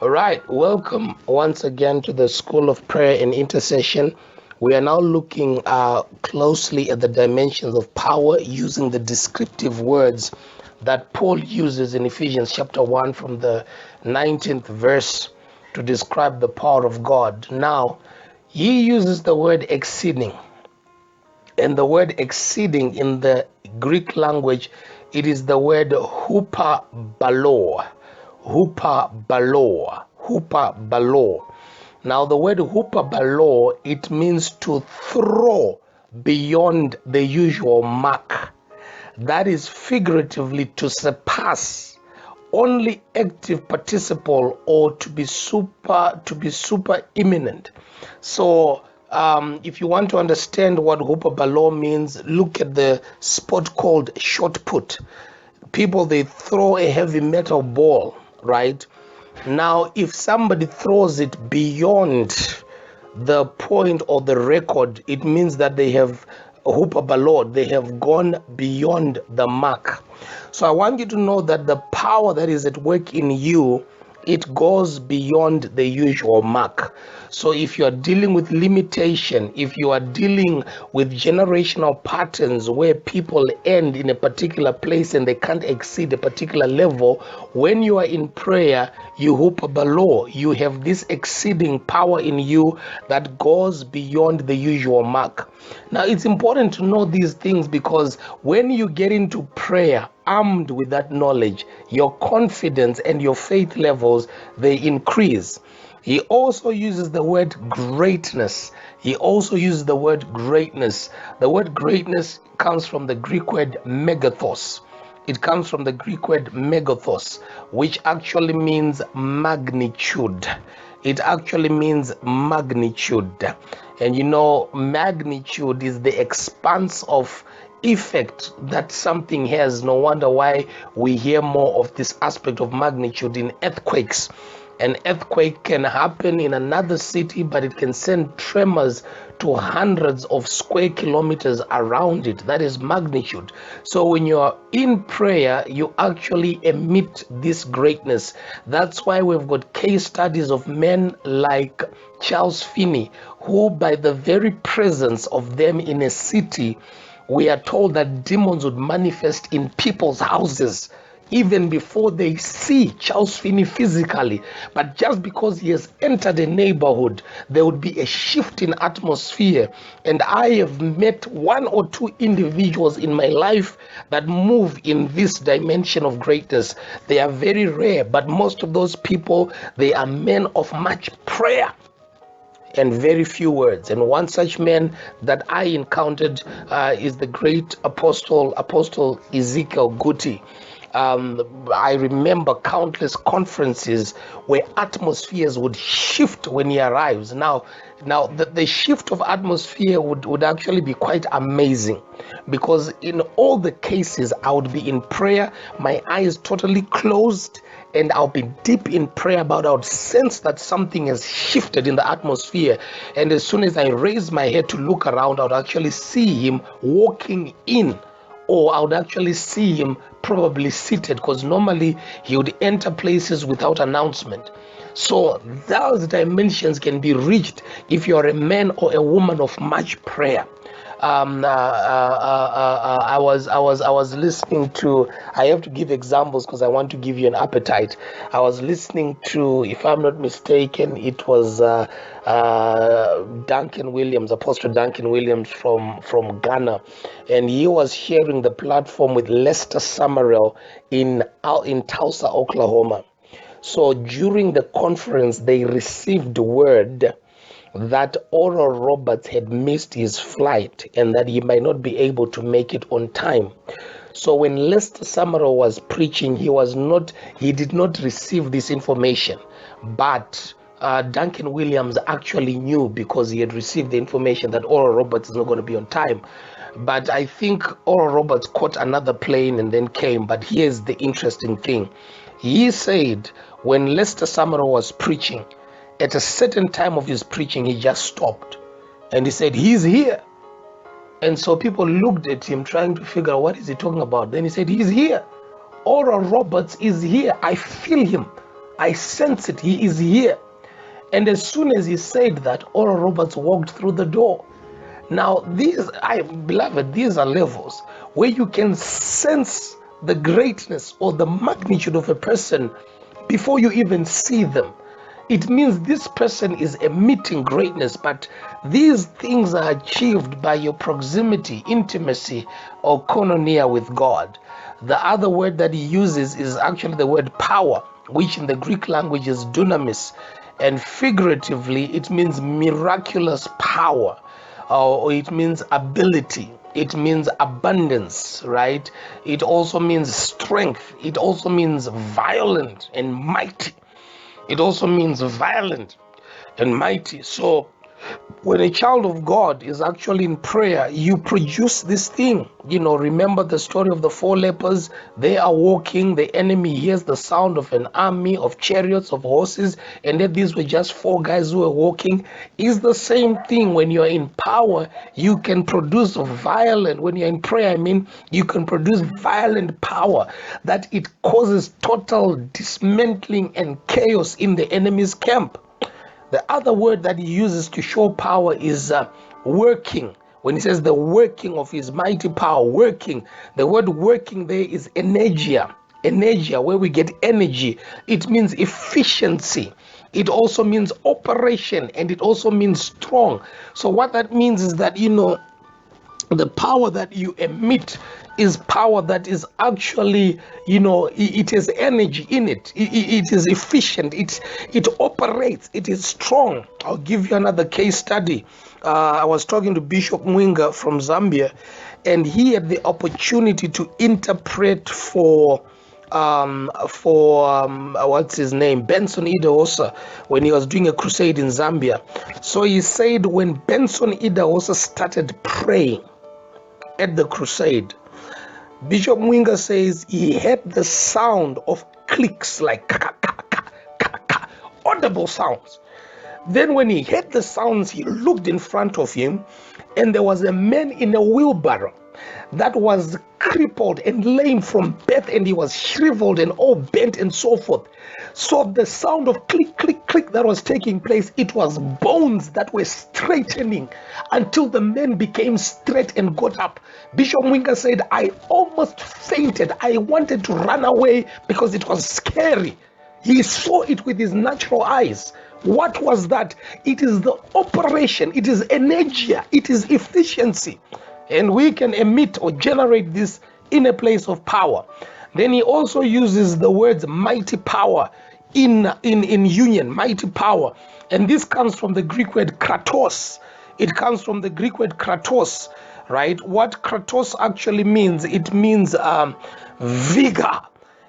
All right, welcome once again to the School of Prayer and Intercession. We are now looking closely at the dimensions of power using the descriptive words that Paul uses in Ephesians chapter 1 from the 19th verse to describe the power of God. Now, he uses the word exceeding, and the word exceeding in the Greek language, it is the word huperbalo. Huperbalo. Now, the word huperbalo, it means to throw beyond the usual mark. That is figuratively to surpass, only active participle, or to be super imminent. So if you want to understand what huperbalo means, look at the sport called shot put. People, they throw a heavy metal ball, right? Now, if somebody throws it beyond the point or the record, it means that they have huperbalo, they have gone beyond the mark. So I want you to know that the power that is at work in you, it goes beyond the usual mark. So if you are dealing with limitation, if you are dealing with generational patterns where people end in a particular place and they can't exceed a particular level, when you are in prayer, you huperbalo, you have this exceeding power in you that goes beyond the usual mark. Now, it's important to know these things because when you get into prayer armed with that knowledge, your confidence and your faith levels, they increase. He also uses the word greatness. He also uses the word greatness. The word greatness comes from the Greek word megathos. It comes from the Greek word megathos, which actually means magnitude. It actually means magnitude. And you know, magnitude is the expanse of effect that something has. No wonder why we hear more of this aspect of magnitude in earthquakes. An earthquake can happen in another city, but it can send tremors to hundreds of square kilometers around it. That is magnitude. So when you are in prayer, you actually emit this greatness. That's why we've got case studies of men like Charles Finney, who by the very presence of them in a city, we are told that demons would manifest in people's houses even before they see Charles Finney physically. But just because he has entered a neighborhood, there would be a shift in atmosphere. And I have met one or two individuals in my life that move in this dimension of greatness. They are very rare, but most of those people, they are men of much prayer and very few words. And one such man that I encountered is the great apostle Ezekiel Guti. I remember countless conferences where atmospheres would shift when he arrives. Now the shift of atmosphere would actually be quite amazing, because in all the cases I would be in prayer, my eyes totally closed, and I'll be deep in prayer about, I would sense that something has shifted in the atmosphere. And as soon as I raise my head to look around, I would actually see him walking in, or I would actually see him probably seated, because normally he would enter places without announcement. So those dimensions can be reached if you're a man or a woman of much prayer. I was listening to, I have to give examples because I want to give you an appetite. I was listening to, if I'm not mistaken, it was Duncan Williams, Apostle Duncan Williams from Ghana, and he was sharing the platform with Lester Summerall in Tulsa, Oklahoma. So during the conference, they received word that Oral Roberts had missed his flight and that he might not be able to make it on time. So when Lester Summerall was preaching, he did not receive this information, but Duncan Williams actually knew, because he had received the information that Oral Roberts is not going to be on time. But I think Oral Roberts caught another plane and then came. But here's the interesting thing. He said when Lester Summerall was preaching, at a certain time of his preaching, he just stopped and he said, "He's here." And so people looked at him trying to figure out what is he talking about. Then he said, "He's here. Oral Roberts is here. I feel him. I sense it. He is here. And as soon as he said that, Oral Roberts walked through the door. Now, beloved, these are levels where you can sense the greatness or the magnitude of a person before you even see them. It means this person is emitting greatness, but these things are achieved by your proximity, intimacy, or koinonia with God. The other word that he uses is actually the word power, which in the Greek language is dunamis, and figuratively it means miraculous power, or it means ability. It means abundance, right? It also means strength. It also means violent and mighty. It also means violent and mighty. So when a child of God is actually in prayer, you produce this thing. Remember the story of the 4 lepers. They are walking. The enemy hears the sound of an army of chariots, of horses, and then these were just 4 guys who were walking. It's the same thing. When you're in power, you can produce violent. When you're in prayer, you can produce violent power that it causes total dismantling and chaos in the enemy's camp. The other word that he uses to show power is working. When he says the working of his mighty power, working, the word working there is energia. Energia, where we get energy. It means efficiency. It also means operation, and it also means strong. So what that means is that, the power that you emit is power that is actually, it has energy in it. It is efficient. It operates. It is strong. I'll give you another case study. I was talking to Bishop Mwinga from Zambia, and he had the opportunity to interpret for what's his name, Benson Idahosa, when he was doing a crusade in Zambia. So he said when Benson Idahosa started praying at the crusade, Bishop Mwinga says he heard the sound of clicks, like audible sounds. Then when he heard the sounds, he looked in front of him, and there was a man in a wheelbarrow that was crippled and lame from birth, and he was shriveled and all bent and so forth. So the sound of click, click, click that was taking place, it was bones that were straightening until the man became straight and got up. Bishop Mwinga said, I almost fainted. I wanted to run away because it was scary. He saw it with his natural eyes. What was that? It is the operation. It is energia. It is efficiency. And we can emit or generate this in a place of power. Then he also uses the words mighty power in union, mighty power. And this comes from the Greek word kratos. It comes from the Greek word kratos, right? What kratos actually means, it means vigor.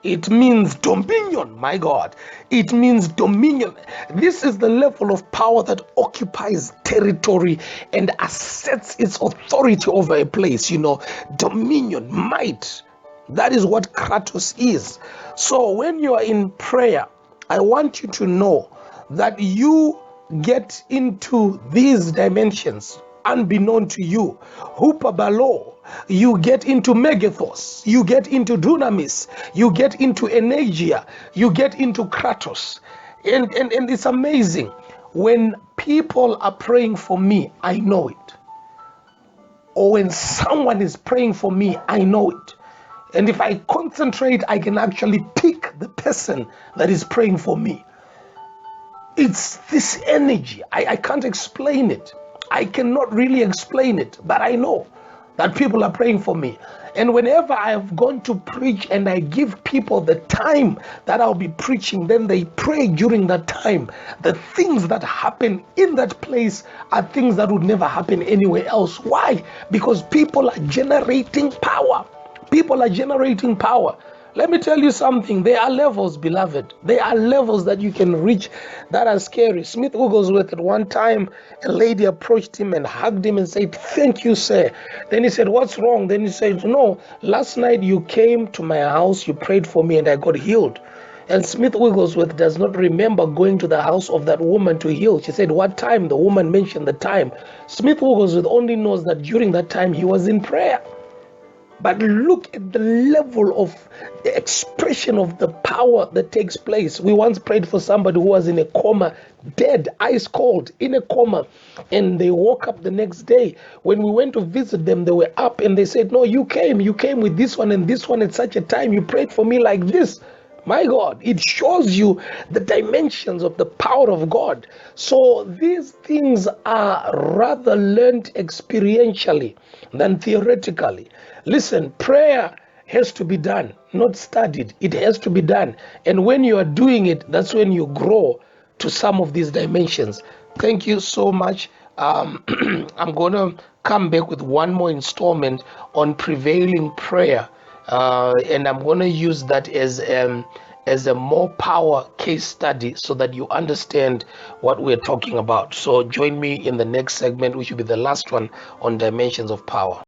It means dominion, my God. It means dominion. This is the level of power that occupies territory and asserts its authority over a place, dominion, might. That is what kratos is. So when you are in prayer, I want you to know that you get into these dimensions unbeknown to you. Hupabalo. You get into megathos, you get into dunamis, you get into energia, you get into kratos. And it's amazing. When people are praying for me, I know it. Or when someone is praying for me, I know it. And if I concentrate, I can actually pick the person that is praying for me. It's this energy. I can't explain it. I cannot really explain it, but I know that people are praying for me. And whenever I have gone to preach and I give people the time that I'll be preaching, then they pray during that time. The things that happen in that place are things that would never happen anywhere else. Why? Because people are generating power. People are generating power. Let me tell you something. There are levels, beloved. There are levels that you can reach that are scary. Smith Wigglesworth, at one time, a lady approached him and hugged him and said, "Thank you, sir." Then he said, "What's wrong?" Then he said, "No, last night you came to my house, you prayed for me, and I got healed." And Smith Wigglesworth does not remember going to the house of that woman to heal. She said, "What time?" The woman mentioned the time. Smith Wigglesworth only knows that during that time he was in prayer. But look at the level of the expression of the power that takes place. We once prayed for somebody who was in a coma, dead, ice cold, in a coma, and they woke up the next day. When we went to visit them, they were up and they said, no, you came with this one and this one at such a time. You prayed for me like this. My God, it shows you the dimensions of the power of God. So these things are rather learned experientially than theoretically. Listen, prayer has to be done, not studied. It has to be done. And when you are doing it, that's when you grow to some of these dimensions. Thank you so much. I'm going to come back with one more installment on prevailing prayer. And I'm going to use that as a more power case study so that you understand what we're talking about. So join me in the next segment, which will be the last one on dimensions of power.